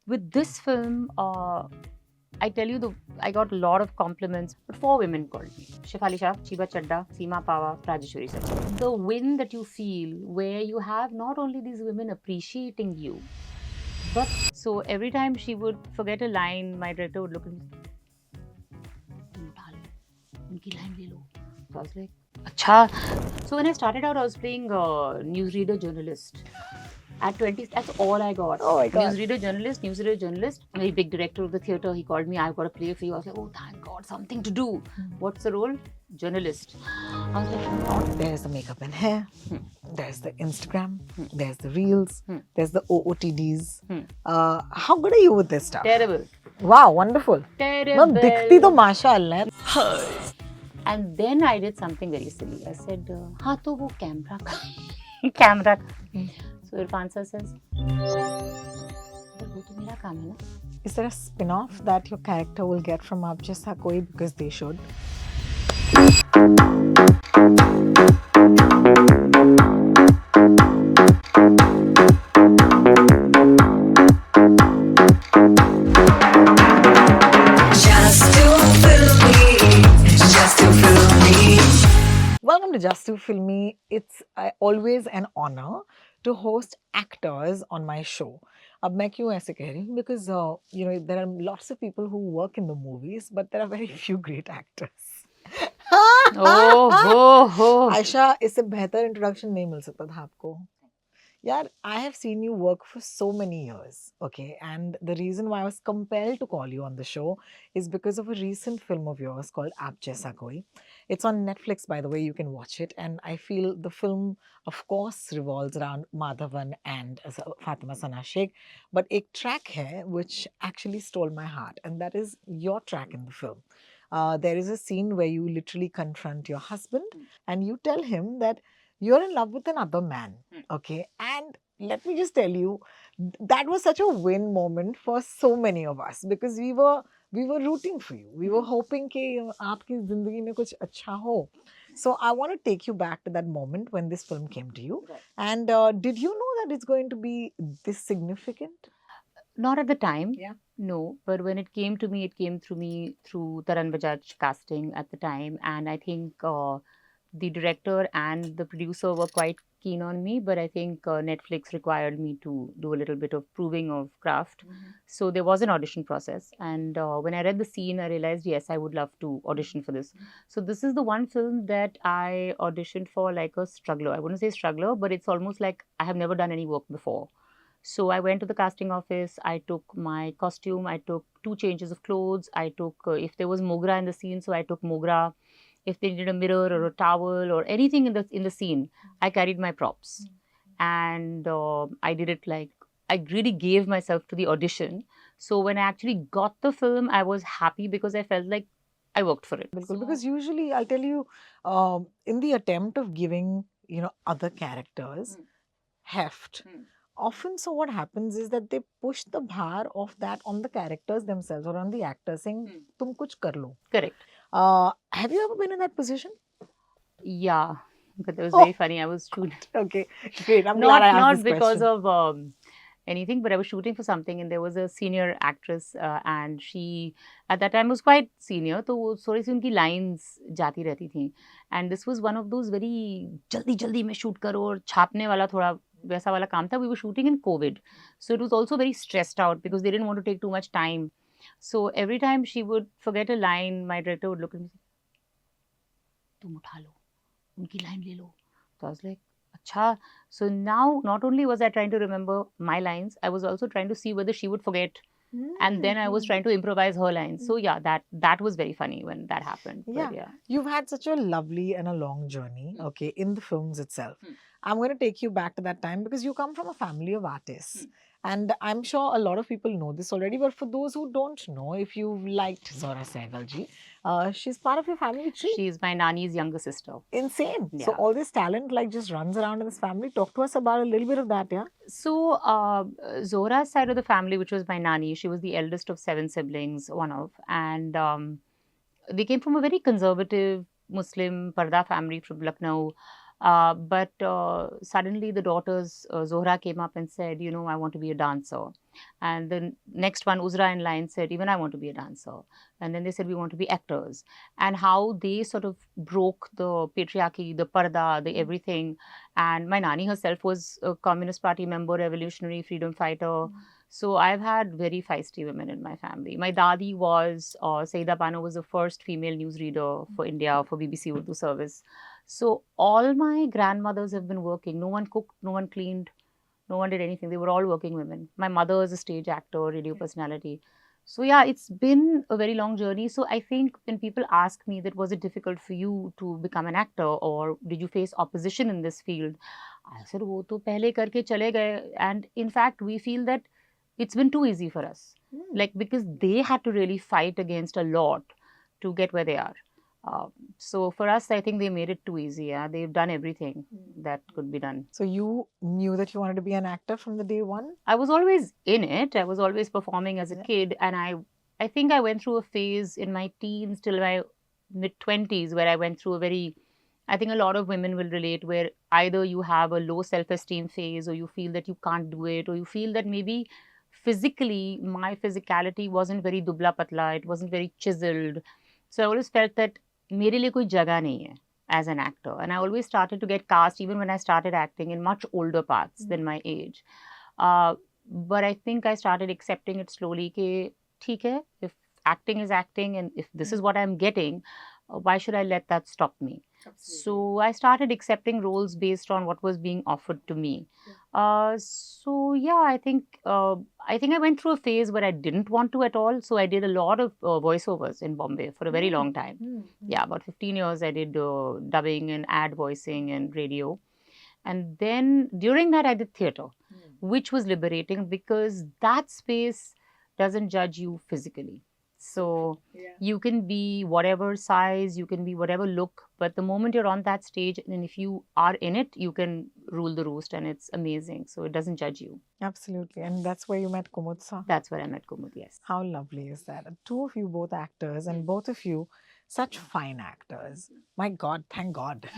With this film, I tell you, I got a lot of compliments. But 4 women called me: Shefali Shah, Chiba Chadda, Seema Pawa, Rajeshwari Sir. The win that you feel, where you have not only these women appreciating you, but so every time she would forget a line, my director would look at me, "तुम उठा लो, उनकी line ले लो." So I was like, "Acha." So when I started out, I was playing newsreader journalist. At 20, that's all I got. Oh my God. Newsreader journalist. Very big director of the theatre. He called me, I've got a play for you. I was like, oh, thank God, something to do. What's the role? Journalist. I was like, not. There's the makeup and hair, there's the Instagram, there's the reels, there's the OOTDs. How good are you with this stuff? Terrible. Wow, wonderful. Terrible. दिखती तो माशाअल्लाह है. And then I did something very silly. I said, हाँ तो वो camera का camera का. So Irfan sir says, वो तो मेरा काम है ना. Is there a spin-off that your character will get from Aap Jaisa Koi, because they should? Welcome to Just to Film Me. It's always an honor to host actors on my show. अब मैं क्यों ऐसे कह रही हूँ? Because there are lots of people who work in the movies, but there are very few great actors. Oh. Ayesha, इससे बेहतर introduction नहीं मिल सकता था आपको. Yeah, I have seen you work for so many years, okay? And the reason why I was compelled to call you on the show is because of a recent film of yours called Aap Jaisa Koi. It's on Netflix, by the way, you can watch it. And I feel the film, of course, revolves around Madhavan and Fatima Sana Sheikh. But a track hai which actually stole my heart, and that is your track in the film. There is a scene where you literally confront your husband and you tell him that you're in love with another man, okay? And let me just tell you, that was such a win moment for so many of us, because we were rooting for you. We were hoping कि आपकी जिंदगी में कुछ अच्छा हो. So I want to take you back to that moment when this film came to you. Right. And did you know that it's going to be this significant? Not at the time. Yeah. No, but when it came to me, it came through me through Taran Bajaj casting at the time, and I think the director and the producer were quite keen on me, but I think Netflix required me to do a little bit of proving of craft. So there was an audition process, and when I read the scene, I realized, yes, I would love to audition for this. So this is the one film that I auditioned for like a struggler. I wouldn't say struggler, but it's almost like I have never done any work before. So I went to the casting office. I took my costume. I took 2 changes of clothes. I took, if there was mogra in the scene, so I took mogra. If they needed a mirror or a towel or anything in the scene, I carried my props, and I did it like I really gave myself to the audition. So when I actually got the film, I was happy because I felt like I worked for it. Bilkul, because usually I'll tell you, in the attempt of giving other characters heft, often so what happens is that they push the bhar of that on the characters themselves or on the actors, saying tum kuch kar lo. Correct. Have you ever been in that position? Yeah, but it was very funny. I was shooting. Okay, great. I'm glad I asked Not this because question. of anything, but I was shooting for something, and there was a senior actress, and she at that time was quite senior, तो वो थोड़ी सी उनकी lines जाती रहती थी, and this was one of those very जल्दी जल्दी में shoot करो और छापने वाला थोड़ा वैसा वाला काम था. We were shooting in COVID, so it was also very stressed out because they didn't want to take too much time. So every time she would forget a line, my director would look at me and say, तुम उठा लो, उनकी line ले लो. So I was like, Acha. So now, not only was I trying to remember my lines, I was also trying to see whether she would forget. And then I was trying to improvise her lines. So yeah, that was very funny when that happened. Yeah. But yeah. You've had such a lovely and a long journey, okay, in the films itself. I'm going to take you back to that time because you come from a family of artists. And I'm sure a lot of people know this already, but for those who don't know, if you've liked Zora Sehgal ji, she's part of your family tree. She's my Nani's younger sister. Insane. Yeah. So all this talent like just runs around in this family. Talk to us about a little bit of that, yeah? So Zora's side of the family, which was my Nani, she was the eldest of 7 siblings, one of, and they came from a very conservative Muslim Parda family from Lucknow. But suddenly the daughters, Zohra came up and said, I want to be a dancer. And the next one, Uzra in line, said, even I want to be a dancer. And then they said, we want to be actors. And how they sort of broke the patriarchy, the parda, the everything. And my Nani herself was a Communist Party member, revolutionary freedom fighter. So I've had very feisty women in my family. My dadi was, Saida Bano was the first female newsreader for India for BBC Urdu service. So all my grandmothers have been working. No one cooked, no one cleaned, no one did anything. They were all working women. My mother is a stage actor, radio personality. So yeah, it's been a very long journey. So I think when people ask me that was it difficult for you to become an actor or did you face opposition in this field? I said, वो तो पहले करके चले गए. And in fact, we feel that it's been too easy for us. Like because they had to really fight against a lot to get where they are. So for us, I think they made it too easy. Yeah, they've done everything that could be done. So you knew that you wanted to be an actor from the day one? I was always in it. I was always performing as a kid, and I think I went through a phase in my teens till my mid-20s where I went through a very, I think a lot of women will relate, where either you have a low self-esteem phase or you feel that you can't do it, or you feel that maybe physically my physicality wasn't very dubla patla, it wasn't very chiseled. So I always felt that मेरे लिए कोई जगह नहीं है as an actor. And I always started to get cast even when I started acting in much older parts than my age. But I think I started accepting it slowly कि ठीक है, if acting is acting and if this is what I'm getting, why should I let that stop me? So I started accepting roles based on what was being offered to me. So yeah, I think I went through a phase where I didn't want to at all. So I did a lot of voiceovers in Bombay for a very long time. Yeah, about 15 years I did dubbing and ad voicing and radio. And then during that I did theatre, which was liberating because that space doesn't judge you physically. So you can be whatever size, you can be whatever look, but the moment you're on that stage and if you are in it, you can rule the roost and it's amazing. So it doesn't judge you. Absolutely. And that's where you met Kumud sir? That's where I met Kumud, yes. How lovely is that? Two of you both actors and both of you such fine actors. My God, thank God.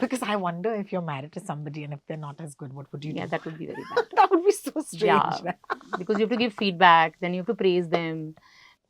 Because I wonder if you're married to somebody and if they're not as good, what would you do? Yeah, that would be very bad. That would be so strange. Yeah, because you have to give feedback, then you have to praise them.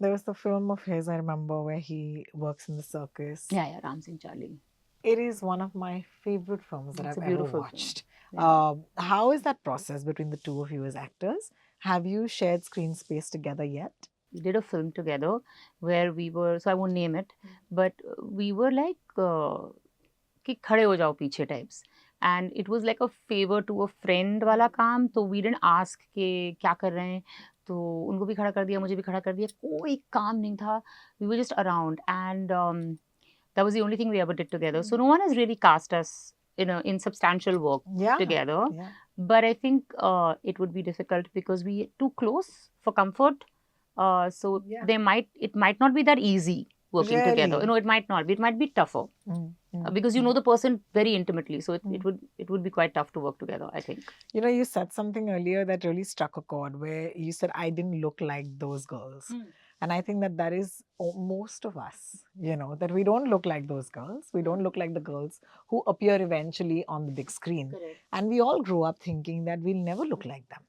There was the film of his, I remember, where he works in the circus. Yeah, Ram Singh Charlie. It is one of my favorite films that It's I've a ever beautiful watched. Yeah. How is that process between the two of you as actors? Have you shared screen space together yet? We did a film together where we were, so I won't name it, but we were like कि खड़े हो जाओ पीछे types. And it was like a favor to a friend वाला काम, तो we didn't ask कि क्या कर रहे हैं, तो उनको भी खड़ा कर दिया, मुझे भी खड़ा कर दिया, कोई काम नहीं था. We were just around, and that was the only thing we ever did together. So no one has really cast us in substantial work together. Yeah. But I think it would be difficult because we are too close for comfort. So it might not be that easy working together. No, it might not be. It might be tougher because you know the person very intimately. So it would be quite tough to work together, I think. You know, you said something earlier that really struck a chord where you said, I didn't look like those girls. And I think that is most of us, you know, that we don't look like those girls. We don't look like the girls who appear eventually on the big screen. Correct. And we all grow up thinking that we'll never look like them.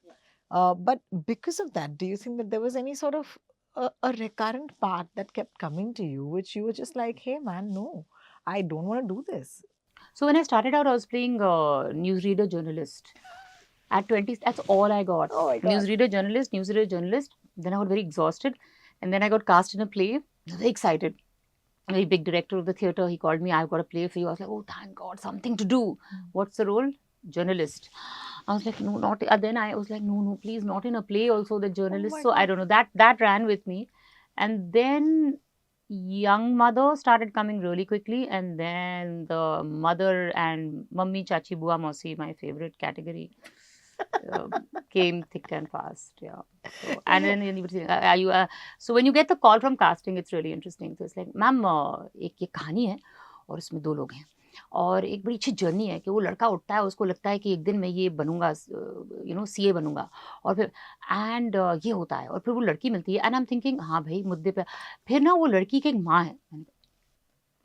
But because of that, do you think that there was any sort of a recurrent part that kept coming to you, which you were just like, hey man, no, I don't want to do this? So when I started out, I was playing newsreader journalist. At 20, that's all I got. Oh my God. Newsreader journalist. Then I got very exhausted. And then I got cast in a play. I was very excited. A very big director of the theatre, he called me, I've got a play for you. I was like, oh, thank God, something to do. What's the role? Journalist. I was like, no, not. And then I was like, no, please, not in a play also, the journalist. So I don't know, that ran with me. And then young mother started coming really quickly. And then the mother and mummy, chachi, bua, mausi, my favorite category, came thick and fast. Yeah. So, and then you would say, are you? So when you get the call from casting, it's really interesting. So it's like, ma'am, एक ये कहानी है और इसमें 2 लोग हैं और एक बड़ी अच्छी जर्नी है कि वो लड़का उठता है, उसको लगता है कि एक दिन मैं ये बनूंगा, सीए बनूंगा, और फिर एंड ये होता है और फिर वो लड़की मिलती है एंड आई एम थिंकिंग हाँ भाई मुद्दे पे, फिर ना वो लड़की की एक माँ है.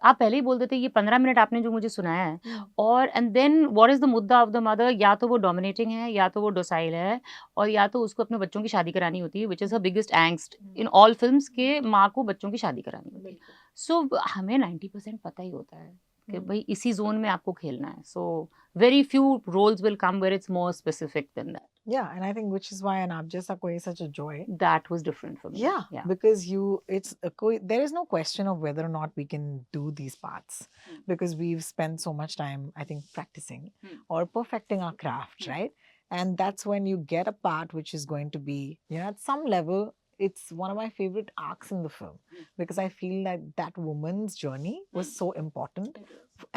आप पहले ही बोल देते ये 15 मिनट आपने जो मुझे सुनाया है, Hmm. और and then what is the मुद्दा ऑफ द मदर, या तो वो डोमिनेटिंग है, या तो वो डोसाइल है, और या तो उसको अपने बच्चों की शादी करानी होती है, which is her biggest angst in all films के माँ को बच्चों की शादी करानी होती है। बिल्कुल। सो हमें 90% पता ही होता है कि Hmm. भाई इसी ज़ोन में आपको खेलना है। So very few roles will come where it's more specific than that. Yeah, and I think which is why Anab Jaisa Koi is such a joy. That was different for me. Yeah, Yeah. because there is no question of whether or not we can do these parts because we've spent so much time, I think, practicing or perfecting our craft, right? And that's when you get a part which is going to be, at some level, it's one of my favorite arcs in the film because I feel that that woman's journey was so important.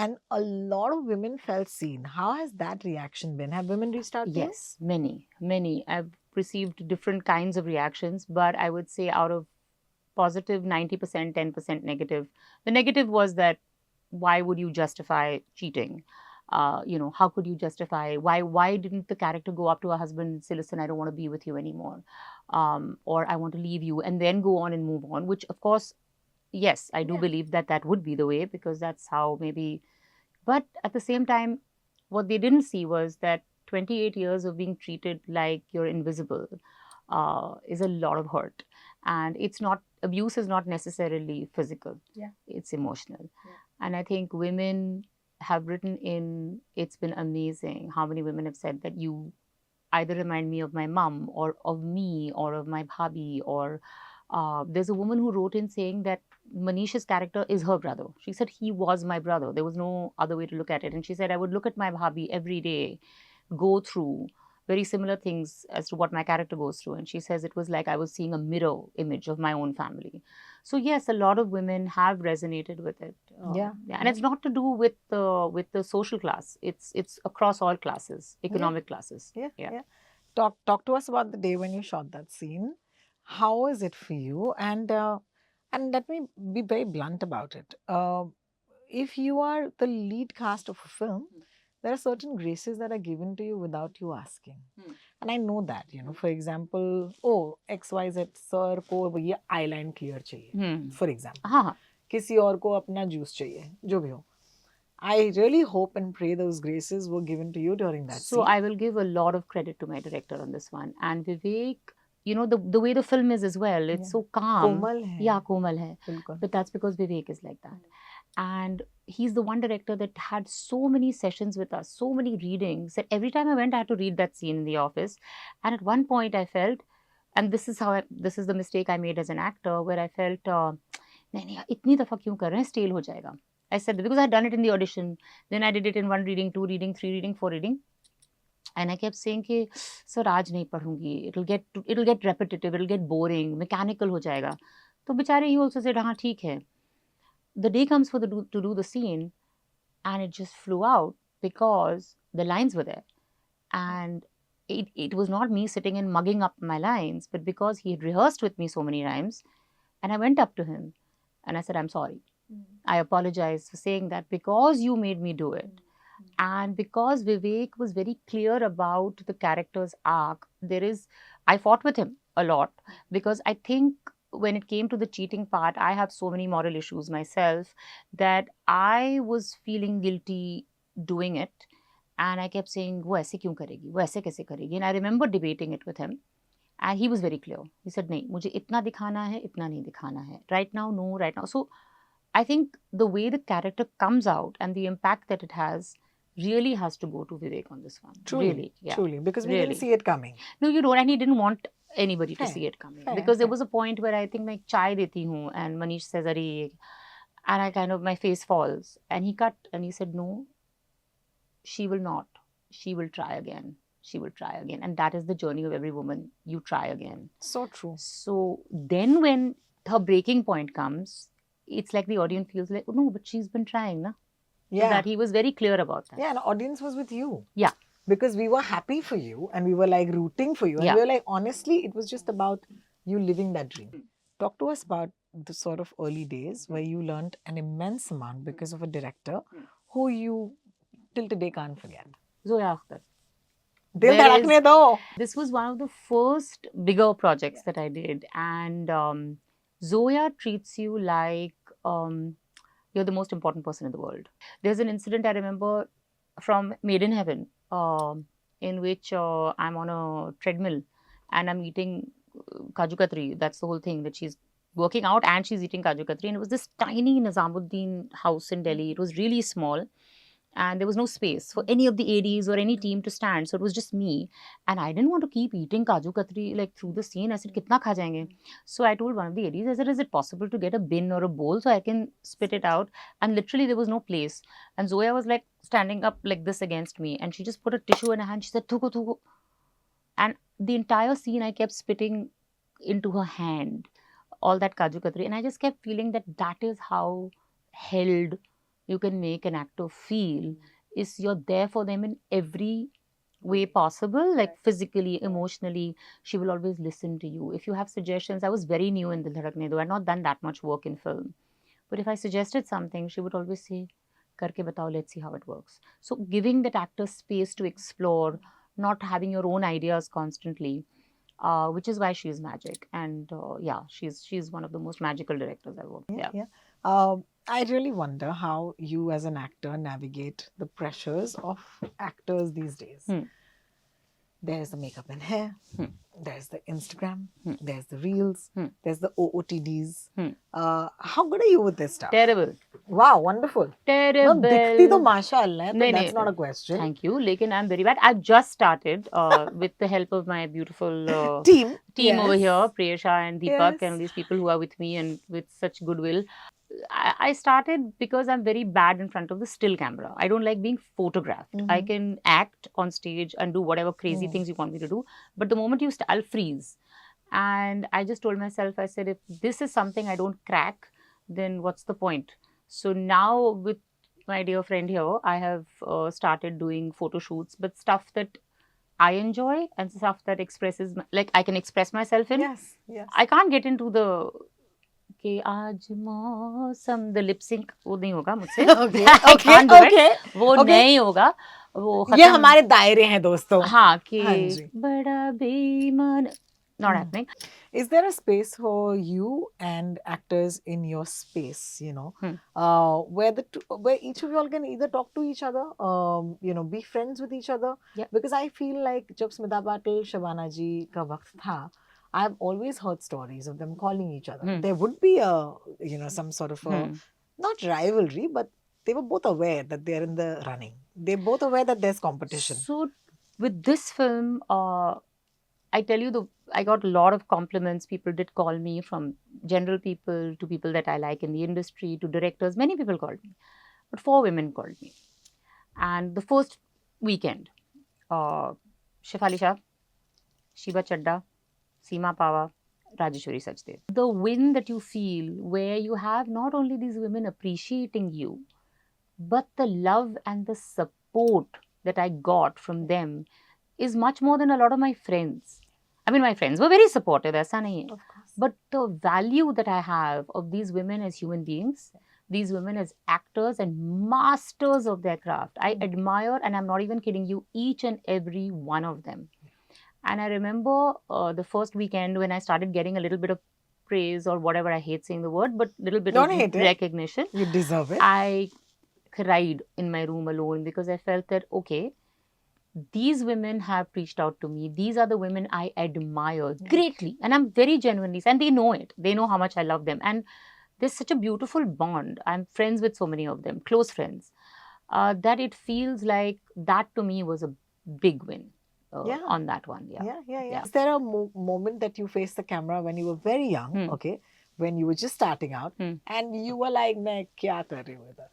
And a lot of women felt seen. How has that reaction been? Have women reached out to you? Yes, many. I've received different kinds of reactions, but I would say out of positive 90%, 10% negative. The negative was that why would you justify cheating? How could you justify why didn't the character go up to her husband and say, listen, I don't want to be with you anymore, or I want to leave you, and then go on and move on? Which, of course, yes, I do believe that that would be the way because that's how maybe. But at the same time, what they didn't see was that 28 years of being treated like you're invisible is a lot of hurt. And it's not, abuse is not necessarily physical, it's emotional. And I think women have written in, it's been amazing how many women have said that you either remind me of my mom or of me or of my bhabhi, or there's a woman who wrote in saying that Manish's character is her brother. She said he was my brother. There was no other way to look at it. And she said I would look at my bhabhi every day, go through very similar things as to what my character goes through. And she says it was like I was seeing a mirror image of my own family. So yes, a lot of women have resonated with it. And it's not to do with the social class. It's across all classes, economic classes. Yeah. Talk to us about the day when you shot that scene. How is it for you? And let me be very blunt about it. If you are the lead cast of a film, there are certain graces that are given to you without you asking. And I know that, for example, XYZ sir को ये eyeline clear चाहिए, for example. हाँ. किसी और को अपना juice चाहिए, जो भी हो. I really hope and pray those graces were given to you during that scene. So I will give a lot of credit to my director on this one. And Vivek, the way the film is as well, it's so calm. Komal hai. Yeah, Komal hai. Bilkul. But that's because Vivek is like that. And he's the one director that had so many sessions with us, so many readings, that every time I went, I had to read that scene in the office. And at one point I felt, and this is the mistake I made as an actor, where I felt, नहीं इतनी दफ़ा क्यों कर रहे हैं, stale हो जाएगा. I said that because I had done it in the audition. Then I did it in 1 reading, 2 reading, 3 reading, 4 reading. And I kept saying कि sir आज नहीं पढ़ूंगी, it'll get repetitive, it'll get boring, mechanical हो जाएगा. तो बेचारे he also said हाँ ठीक है. The day comes to do the scene, and it just flew out because the lines were there. And it was not me sitting and mugging up my lines, but because he had rehearsed with me so many times, and I went up to him and I said, I'm sorry. I apologize for saying that because you made me do it. And because Vivek was very clear about the character's arc, I fought with him a lot because I think when it came to the cheating part, I have so many moral issues myself that I was feeling guilty doing it. And I kept saying, वो ऐसे क्यों करेगी, वो ऐसे कैसे करेगी? And I remember debating it with him. And he was very clear. He said, नहीं, मुझे इतना दिखाना है, इतना नहीं दिखाना है. Right now, no, right now. So I think the way the character comes out and the impact that it has really has to go to Vivek on this one. Truly, because we didn't see it coming. No, you don't, and he didn't want anybody to see it coming. Fair, because there was a point where I think मैं चाय देती हूँ and Manish says, अरे, and I kind of, my face falls. And he cut and he said, no, she will not. She will try again. She will try again. And that is the journey of every woman. You try again. So true. So then when her breaking point comes, it's like the audience feels like, oh, no, but she's been trying, na? Yeah. So that he was very clear about that. Yeah, and the audience was with you. Yeah. Because we were happy for you and we were like rooting for you. And we were like, honestly, it was just about you living that dream. Talk to us about the sort of early days where you learned an immense amount because of a director who you till today can't forget. Zoya Akhtar. Dil Dhadakne Do. This was one of the first bigger projects that I did. And Zoya treats you like you're the most important person in the world. There's an incident I remember from Made in Heaven, in which I'm on a treadmill and I'm eating kaju katri. That's the whole thing, that she's working out and she's eating kaju katri. And it was this tiny Nizamuddin house in Delhi. It was really small and there was no space for any of the ADs or any team to stand. So it was just me. And I didn't want to keep eating kaju katri like through the scene. I said, kitna kha jayenge? So I told one of the ADs, I said, is it possible to get a bin or a bowl so I can spit it out? And literally there was no place. And Zoya was like standing up like this against me. And she just put a tissue in her hand. She said, thuko, thuko. And the entire scene, I kept spitting into her hand all that kaju katri. And I just kept feeling that that is how held you can make an actor feel, is you're there for them in every way possible, like physically, emotionally. She will always listen to you. If you have suggestions, I was very new in Dil Dhadakne Do. I'd not done that much work in film. But if I suggested something, she would always say, karke batao, let's see how it works. So giving that actor space to explore, not having your own ideas constantly, which is why she's magic. And yeah, she's one of the most magical directors I've worked with. Yeah. Yeah. I really wonder how you as an actor navigate the pressures of actors these days. There's the makeup and hair, there's the Instagram, there's the reels, there's the OOTDs. How good are you with this stuff? Terrible. Wow, wonderful. Terrible. No, दिखती तो माशाअल्लाह है, नहीं, so that's नहीं. not a question. Thank you. Lekin I'm very bad. I've just started with the help of my beautiful team over here, Priyasha and Deepak, Yes. and all these people who are with me and with such goodwill. I started because I'm very bad in front of the still camera. I don't like being photographed. I can act on stage and do whatever crazy things you want me to do. But the moment I'll freeze. And I just told myself, I said, if this is something I don't crack, then what's the point? So now with my dear friend here, I have started doing photo shoots, but stuff that I enjoy and stuff that expresses, like I can express myself in. Yes, yes. I can't get into the कि आज मौसम, the lip sync, वो नहीं होगा मुझसे. Okay, I okay, can't do it. okay. वो Okay. नहीं होगा. वो ये खत्म. हमारे दायरे हैं दोस्तों. हाँ कि हाँ जी. बड़ा बेईमान. Not happening. Is there a space for you and actors in your space, you know, where each of you all can either talk to each other, you know, be friends with each other? Yeah. Because I feel like जब स्मिता पाटिल, शबाना जी का वक्त था, I've always heard stories of them calling each other. There would be a, you know, some sort of a, not rivalry, but they were both aware that they're in the running. They're both aware that there's competition. So with this film, I tell you, I got a lot of compliments. People did call me, from general people to people that I like in the industry to directors. Many people called me, but 4 women called me. And the first weekend, Shefali Shah, Shiba Chadda, Seema Pava, Rajeshwari Sachdev. The win that you feel where you have not only these women appreciating you, but the love and the support that I got from them is much more than a lot of my friends. I mean, my friends were very supportive, aisa nahi hai. Of course. But the value that I have of these women as human beings, these women as actors and masters of their craft, I admire, and I'm not even kidding you, each and every one of them. And I remember the first weekend when I started getting a little bit of praise, or whatever, I hate saying the word, but little bit Don't of hate it. recognition. You deserve it. I cried in my room alone because I felt that, okay, these women have reached out to me. These are the women I admire greatly. And I'm very genuinely, and they know it. They know how much I love them. And there's such a beautiful bond. I'm friends with so many of them, close friends, that it feels like that to me was a big win on that one. Yeah. Is there a moment that you faced the camera when you were very young, okay, when you were just starting out, and you were like, मैं क्या कर रही हूँ इधर?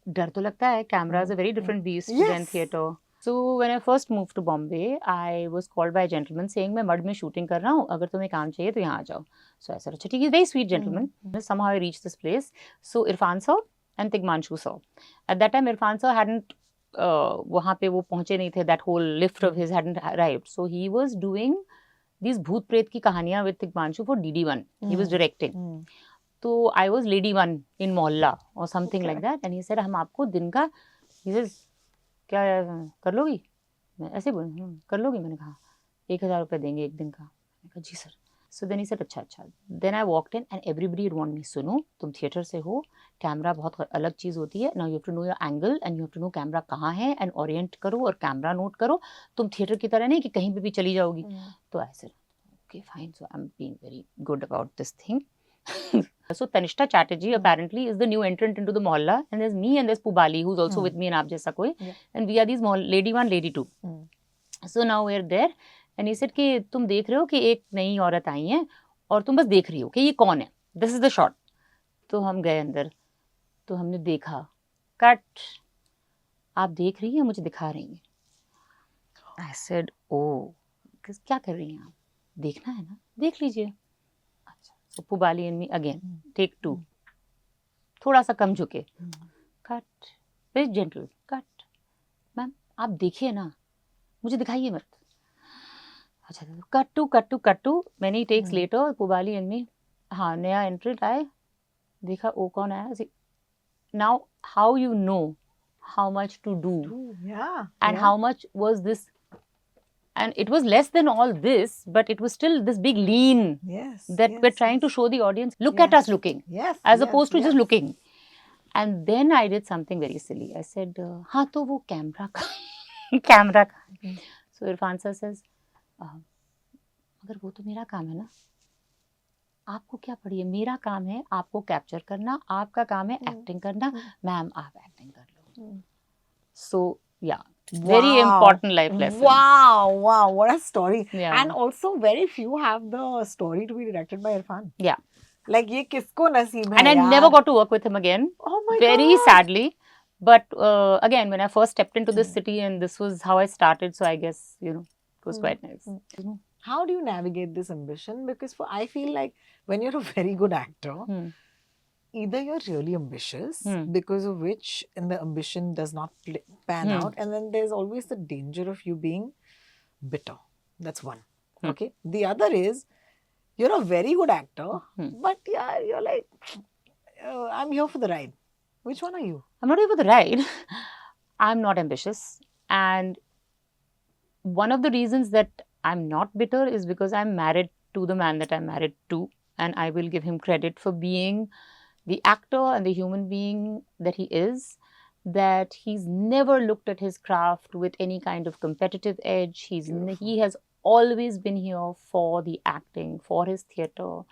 डर तो लगता है. Camera is a very different beast than theatre. So when I first moved to Bombay, I was called by a gentleman saying, मैं मड में shooting कर रहा हूँ, अगर तुम्हें काम चाहिए तो यहाँ आ जाओ. So I said, अच्छा ठीक है, very sweet gentleman. Somehow I reached this place. So Irfan sir and Tigmanshu sir. At that time, Irfan sir hadn't, वहाँ पे वो पहुँचे नहीं थे, that whole lift of his hadn't arrived. So he was doing these भूत प्रेत की कहानियाँ with Tigmanshu for DD1. He was directing. So I was lady one in Mohalla or something like that. And he said, हम आपको दिन का, he says, क्या कर लोगी? मैं ऐसे बोल कर लोगी? मैंने कहा 1000 रुपये देंगे एक दिन का. मैंने कहा जी sir. So then he said, अच्छा अच्छा. Then I walked in and everybody would want me, सुनो तुम थिएटर से हो, कैमरा बहुत अलग चीज़ होती है. Now you have to know your angle and you have to know camera कहाँ है and orient करो और कैमरा नोट करो. तुम थिएटर की तरह नहीं कि कहीं पे भी चली जाओगी. तो I said, okay fine, so I'm being very good about this thing. So Tanishta Chatterjee apparently is the new entrant into the mohalla, and there's me and there's Pubali who's also with me in Aap Jaisa Koi, and we are these lady one, lady two. So now we're there, and he said कि तुम देख रहे हो कि एक नई औरत आई है और तुम बस देख रही हो कि ये कौन है. This is the shot. तो हम गए अंदर, तो हमने देखा, कट, आप देख रही हैं, मुझे दिखा रही हैं. I said, oh, क्या कर रही हैं आप? देखना है ना, देख लीजिए. अच्छा, so Pubali and me again, take 2. थोड़ा सा कम झुके, cut, very gentle, cut. Ma'am आप देखिए ना, मुझे दिखाइए मत. अच्छा, cut too many takes later, Pubali and me, हाँ नया एंट्रेंट आए, देखा वो कौन आया. Now how you know how much to do, and how much was this, and it was less than all this, but it was still this big lean that we're trying to show the audience, look at us looking, as opposed to just looking. And then I did something very silly. I said, हाँ तो वो camera का camera का. So Irfan sir says, मगर वो तो मेरा काम है ना, आपको क्या पड़ी है, मेरा काम है आपको कैप्चर करना, आपका काम है एक्टिंग करना. मैम आप एक्टिंग कर लो. So yeah, very important life lesson. Wow, what a story. Yeah. And also very few have the story to be directed by Irfan. Yeah. Like ये किसको नसीब है. And I never got to work with him again. Oh my very God. sadly. But again, when I first stepped into this city, and this was how I started, so I guess, it was quite nice. How do you navigate this ambition? Because I feel like when you're a very good actor, either you're really ambitious, because of which, and the ambition does not pan out, and then there's always the danger of you being bitter. That's one. Okay. The other is, you're a very good actor, but yeah, you're like, I'm here for the ride. Which one are you? I'm not here for the ride. I'm not ambitious. And one of the reasons that I'm not bitter is because I'm married to the man that I'm married to. And I will give him credit for being the actor and the human being that he is. That he's never looked at his craft with any kind of competitive edge. He has always been here for the acting, for his theatre,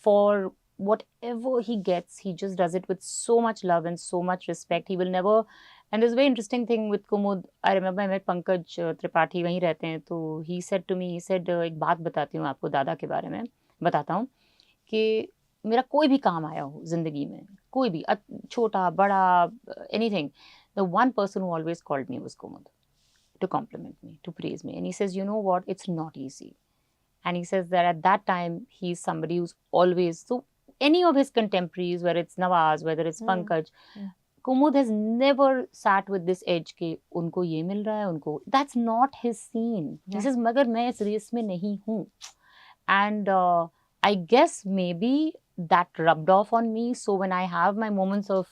for whatever he gets. He just does it with so much love and so much respect. He will never. And there's a very interesting thing with Kumud. I remember I met Pankaj Tripathi, वहीं रहते हैं, तो he said to me, he said, एक बात बताती हूँ आपको दादा के बारे में, बताता हूँ कि मेरा कोई भी काम आया हो जिंदगी में, कोई भी छोटा बड़ा anything, the one person who always called me was Kumud to compliment me, to praise me. And he says, you know what, it's not easy. And he says that at that time, he's somebody who's always, so any of his contemporaries, whether it's Nawaz, whether it's Pankaj, Kumud has never sat with this edge कि उनको ये मिल रहा है, उनको, that's not his scene. He says, मगर मैं इस race में नहीं हूँ. And I guess maybe that rubbed off on me. So when I have my moments of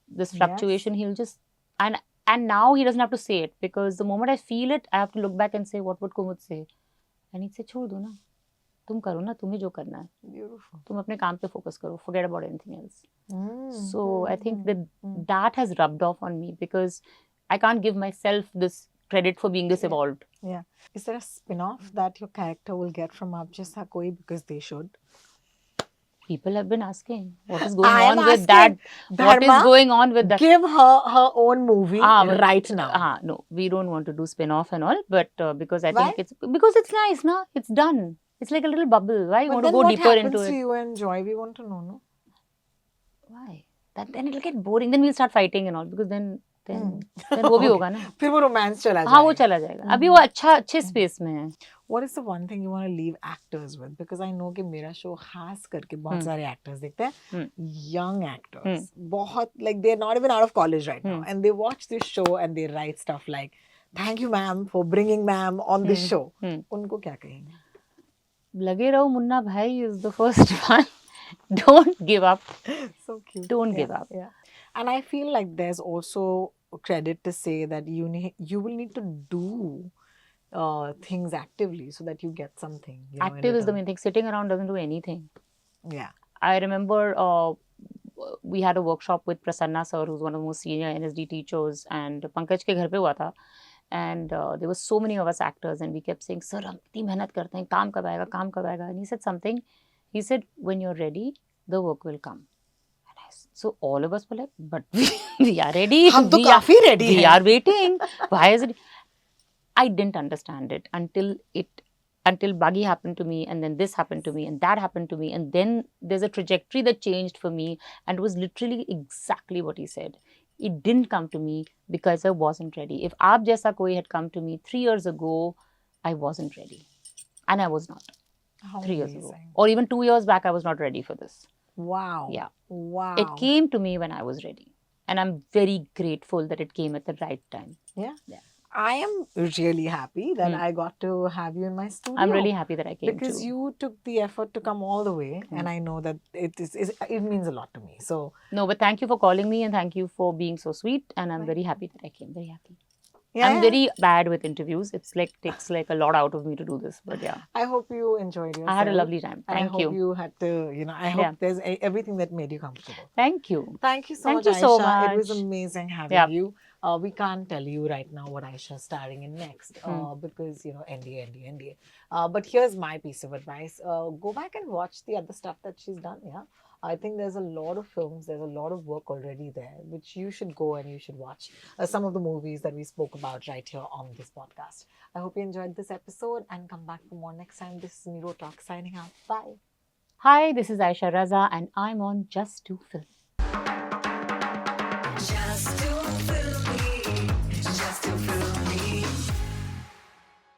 this fluctuation, he'll just, and now he doesn't have to say it, because the moment I feel it, I have to look back and say, what would Kumud say? And he'd say, छोड़ दो ना, तुम करो ना, तुम्हें जो करना है. Beautiful. तुम अपने काम पे focus करो, forget about anything else. So I think that has rubbed off on me, because I can't give myself this credit for being this evolved. Yeah. Is there a spin-off that your character will get from Aap Jaisa Koi, because they should? People have been asking what is going on with that. What is going on with that? Give her own movie right now. No, we don't want to do spin-off and all, but because I think it's nice, na? It's done. It's like a little bubble. Why you want to go deeper into it? What happens to you and Joy? We want to know, no? Why? Then it'll get boring. Then we'll start fighting and all, because then वो भी होगा ना. फिर वो romance चला जाएगा. हाँ वो चला जाएगा. अभी वो अच्छे स्पेस में है. What is the one thing you want to leave actors with? Because I know कि मेरा show खास करके बहुत सारे actors देखते हैं, young actors, बहुत, like they're not even out of college right now, and they watch this show and they write stuff like, "Thank you, ma'am, for bringing ma'am on this show." उनको क्या कहेंगे? लगे रहो मुन्ना भाई is the first one. Don't give up. So cute. Don't give up. Yeah. And I feel like there's also credit to say that you will need to do things actively so that you get something, in Active is the return. main thing. Sitting around doesn't do anything. Yeah. I remember we had a workshop with Prasanna sir, who's one of the most senior NSD teachers, and Pankaj ke ghar pe hua tha. And there were so many of us actors, and we kept saying, "Sir, हम इतनी मेहनत करते हैं, काम कब आएगा, काम कब आएगा?" And he said something. He said, "When you're ready, the work will come." So all of us were like, "But we are ready. हम तो काफी ready we हैं. are waiting. Why is it?" I didn't understand it until Buggy happened to me, and then this happened to me, and that happened to me, and then there's a trajectory that changed for me, and it was literally exactly what he said. It didn't come to me because I wasn't ready. If Aap Jaisa Koi had come to me 3 years ago, I wasn't ready, and I was not. How 3 years ago, amazing. or even 2 years back, I was not ready for this. Wow. Yeah. Wow. It came to me when I was ready, and I'm very grateful that it came at the right time. Yeah. Yeah. I am really happy that Hmm. I got to have you in my studio. I'm really happy that I came because too. you took the effort to come all the way, and I know that it means a lot to me. So No, but thank you for calling me, and thank you for being so sweet. And I'm Thank very happy that I came. Very happy. yeah, I'm very bad with interviews. It's like takes like a lot out of me to do this. But yeah, I hope you enjoyed yourself. I had a lovely time. And I Thank hope you. you had to, I hope Yeah. there's everything that made you comfortable. Thank you. Thank you so Thank much, you so Aisha. It was much. amazing having Yeah. you. We can't tell you right now what Aisha is starring in next because, NDA. But here's my piece of advice. Go back and watch the other stuff that she's done, yeah? I think there's a lot of films, there's a lot of work already there, which you should go and you should watch. Some of the movies that we spoke about right here on this podcast. I hope you enjoyed this episode and come back for more next time. This is Miro Talk signing out. Bye. Hi, this is Aisha Raza, and I'm on Just to Film.